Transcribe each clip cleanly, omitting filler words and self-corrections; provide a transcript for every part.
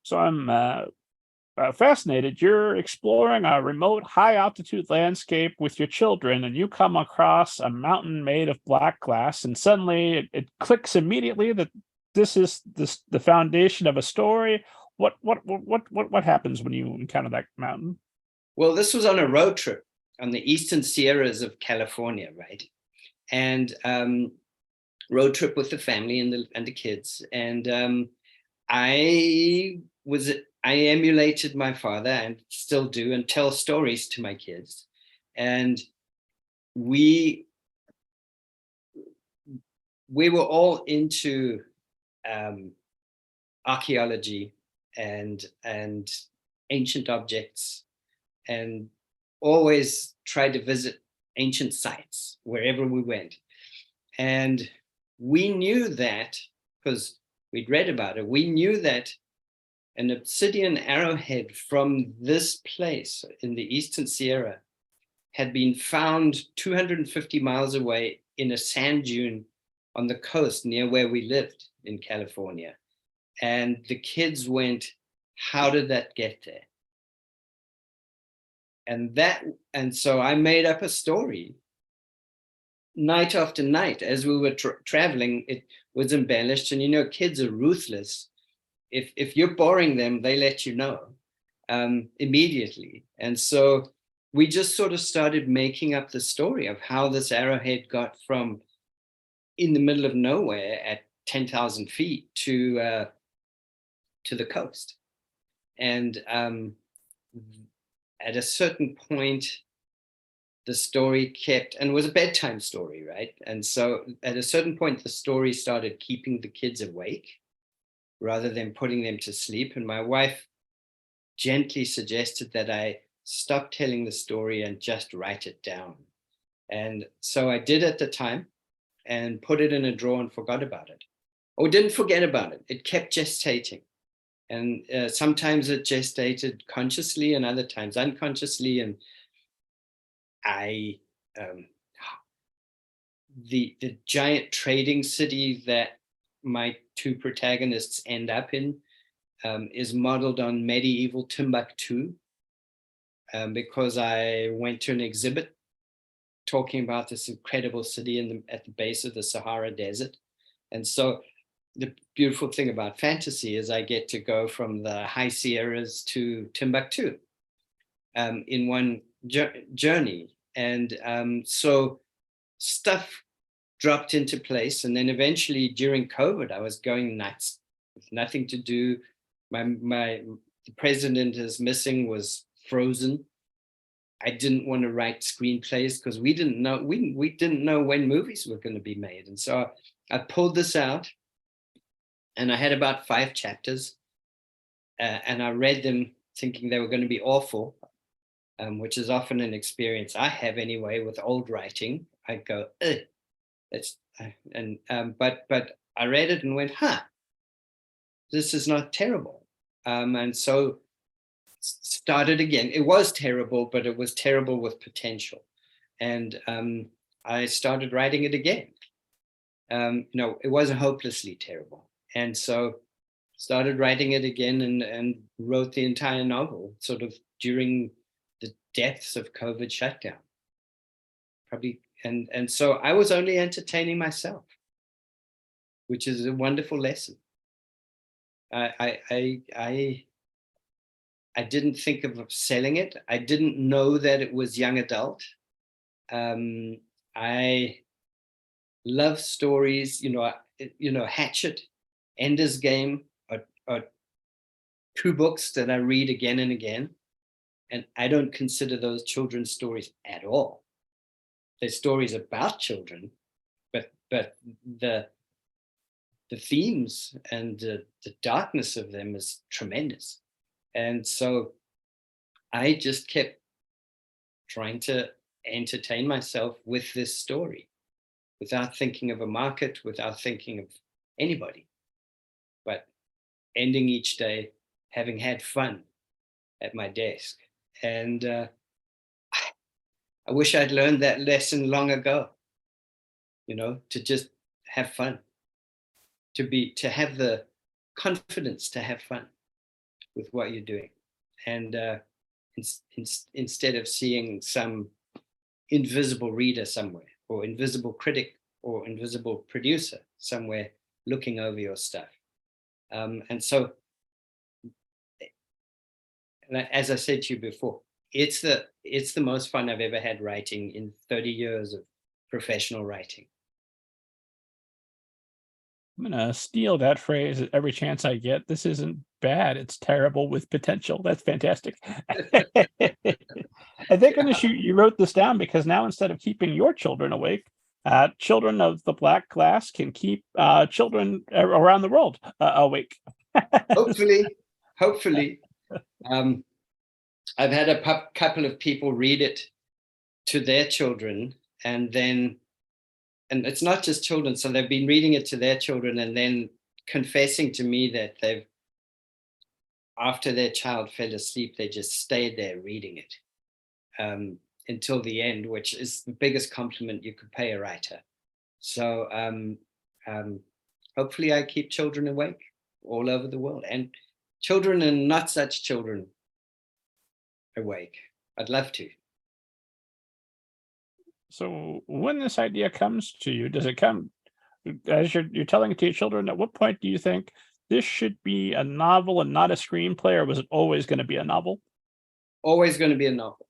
So I'm fascinated. You're exploring a remote, high altitude landscape with your children, and you come across a mountain made of black glass, and suddenly it clicks immediately that this the foundation of a story. What happens when you encounter that mountain? Well, this was on a road trip on the Eastern Sierras of California, right? And road trip with the family and the kids. And I was I emulated my father and still do and tell stories to my kids. And we were all into archaeology and ancient objects, and always tried to visit ancient sites wherever we went. And we knew that, because we'd read about it, we knew that an obsidian arrowhead from this place in the Eastern Sierra had been found 250 miles away in a sand dune on the coast near where we lived in California. And the kids went, how did that get there? And so I made up a story night after night as we were traveling. It was embellished, and you know, kids are ruthless. If you're boring them, they let you know immediately. And so we just sort of started making up the story of how this arrowhead got from in the middle of nowhere at 10,000 feet to the coast. And at a certain point, the story kept, and it was a bedtime story, right? And so at a certain point, the story started keeping the kids awake rather than putting them to sleep. And my wife gently suggested that I stop telling the story and just write it down. And so I did at the time and put it in a drawer and forgot about it. Or didn't forget about it. It kept gestating. And sometimes it gestated consciously and other times unconsciously. And the giant trading city that my two protagonists end up in is modeled on medieval Timbuktu, because I went to an exhibit talking about this incredible city at the base of the Sahara Desert. And so the beautiful thing about fantasy is I get to go from the high Sierras to Timbuktu in one journey. And so stuff dropped into place. And then eventually during COVID, I was going nuts with nothing to do. The president is missing, was frozen. I didn't want to write screenplays because we didn't know when movies were going to be made. And so I pulled this out, and I had about 5 chapters, and I read them thinking they were going to be awful, which is often an experience I have anyway with old writing. I go, but I read it and went, this is not terrible. And so started again. It was terrible, but it was terrible with potential. And I started writing it again. No, it wasn't hopelessly terrible. And so started writing it again and wrote the entire novel sort of during the depths of COVID shutdown. Probably, and so I was only entertaining myself, which is a wonderful lesson. I didn't think of selling it. I didn't know that it was young adult. I love stories, Hatchet, Ender's Game are 2 books that I read again and again. And I don't consider those children's stories at all. They're stories about children, but the themes and the darkness of them is tremendous. And so I just kept trying to entertain myself with this story without thinking of a market, without thinking of anybody, but ending each day having had fun at my desk. And I wish I'd learned that lesson long ago, to just have fun, to have the confidence to have fun. with what you're doing. And instead of seeing some invisible reader somewhere, or invisible critic, or invisible producer somewhere looking over your stuff. And so, as I said to you before, it's the most fun I've ever had writing in 30 years of professional writing. I'm gonna steal that phrase every chance I get. This isn't bad, it's terrible with potential. That's fantastic. I think you wrote this down because now instead of keeping your children awake, children of the Black Glass can keep children around the world awake. Hopefully. I've had a couple of people read it to their children, and it's not just children, so they've been reading it to their children and then confessing to me that after their child fell asleep, they just stayed there reading it until the end, which is the biggest compliment you could pay a writer. So hopefully I keep children awake all over the world, and children and not such children awake. I'd love to. So when this idea comes to you, does it come as you're telling it to your children? At what point do you think this should be a novel and not a screenplay, or was it always going to be a novel? Always going to be a novel.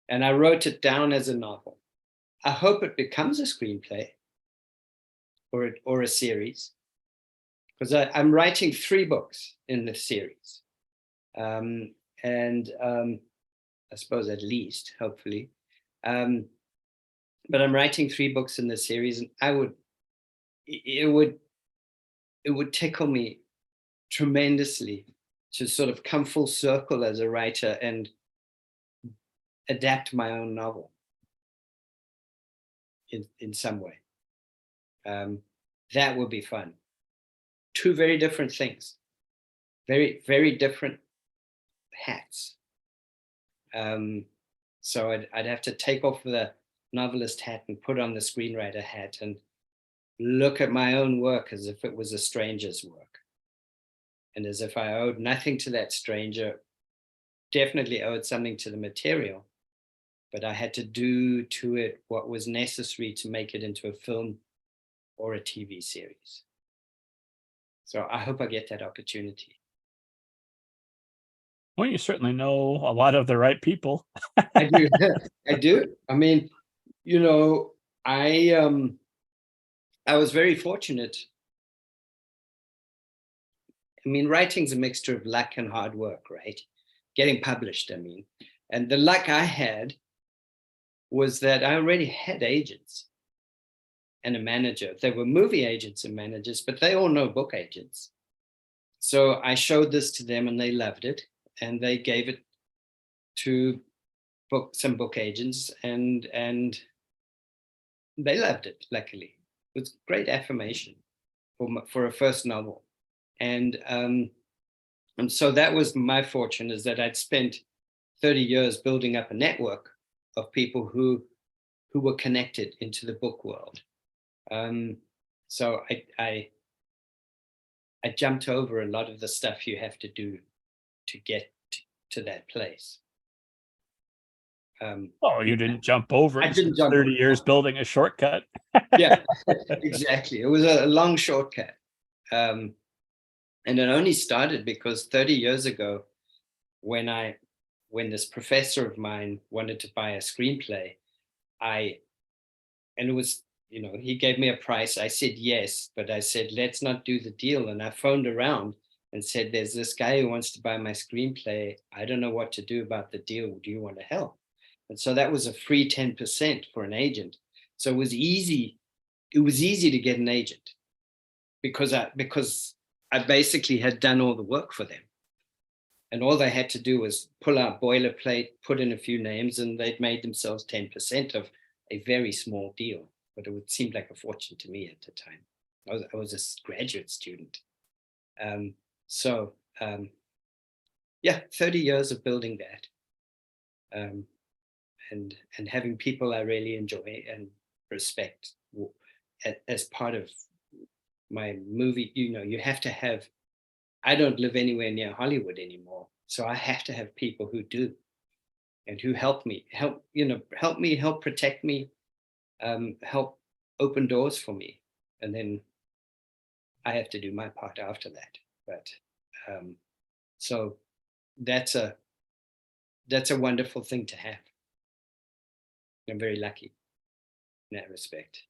And I wrote it down as a novel. I hope it becomes a screenplay or a series, because I'm writing 3 books in the series. I suppose at least, hopefully. But I'm writing 3 books in the series, and it would tickle me tremendously to sort of come full circle as a writer and adapt my own novel in some way. That would be fun. 2 very different things, very, very different hats. So I'd have to take off the novelist hat and put on the screenwriter hat and look at my own work as if it was a stranger's work, and as if I owed nothing to that stranger. Definitely owed something to the material, but I had to do to it what was necessary to make it into a film or a TV series. So I hope I get that opportunity. Well, you certainly know a lot of the right people. I do. I do. I mean, I was very fortunate. I mean, writing's a mixture of luck and hard work, right? Getting published, I mean. And the luck I had was that I already had agents and a manager. They were movie agents and managers, but they all know book agents. So I showed this to them and they loved it, and they gave it to some book agents, and they loved it, luckily. It was great affirmation for a first novel. And so that was my fortune, is that I'd spent 30 years building up a network of people who were connected into the book world. So I jumped over a lot of the stuff you have to do to get to that place. Oh, you didn't jump over it. I didn't jump 30 years building a shortcut. Yeah, exactly. It was a long shortcut. And it only started because 30 years ago, when this professor of mine wanted to buy a screenplay, and it was, he gave me a price. I said yes, but I said, let's not do the deal. And I phoned around and said, there's this guy who wants to buy my screenplay. I don't know what to do about the deal. Do you want to help? And so that was a free 10% for an agent. So it was easy to get an agent because I basically had done all the work for them. And all they had to do was pull out boilerplate, put in a few names, and they'd made themselves 10% of a very small deal. But it would seem like a fortune to me at the time. I was a graduate student. Yeah, 30 years of building that. And having people I really enjoy and respect as part of my movie. You have to have I don't live anywhere near Hollywood anymore, so I have to have people who do, and who help me, help protect me, help open doors for me, and then I have to do my part after that. But so that's a wonderful thing to have. I'm very lucky in that respect.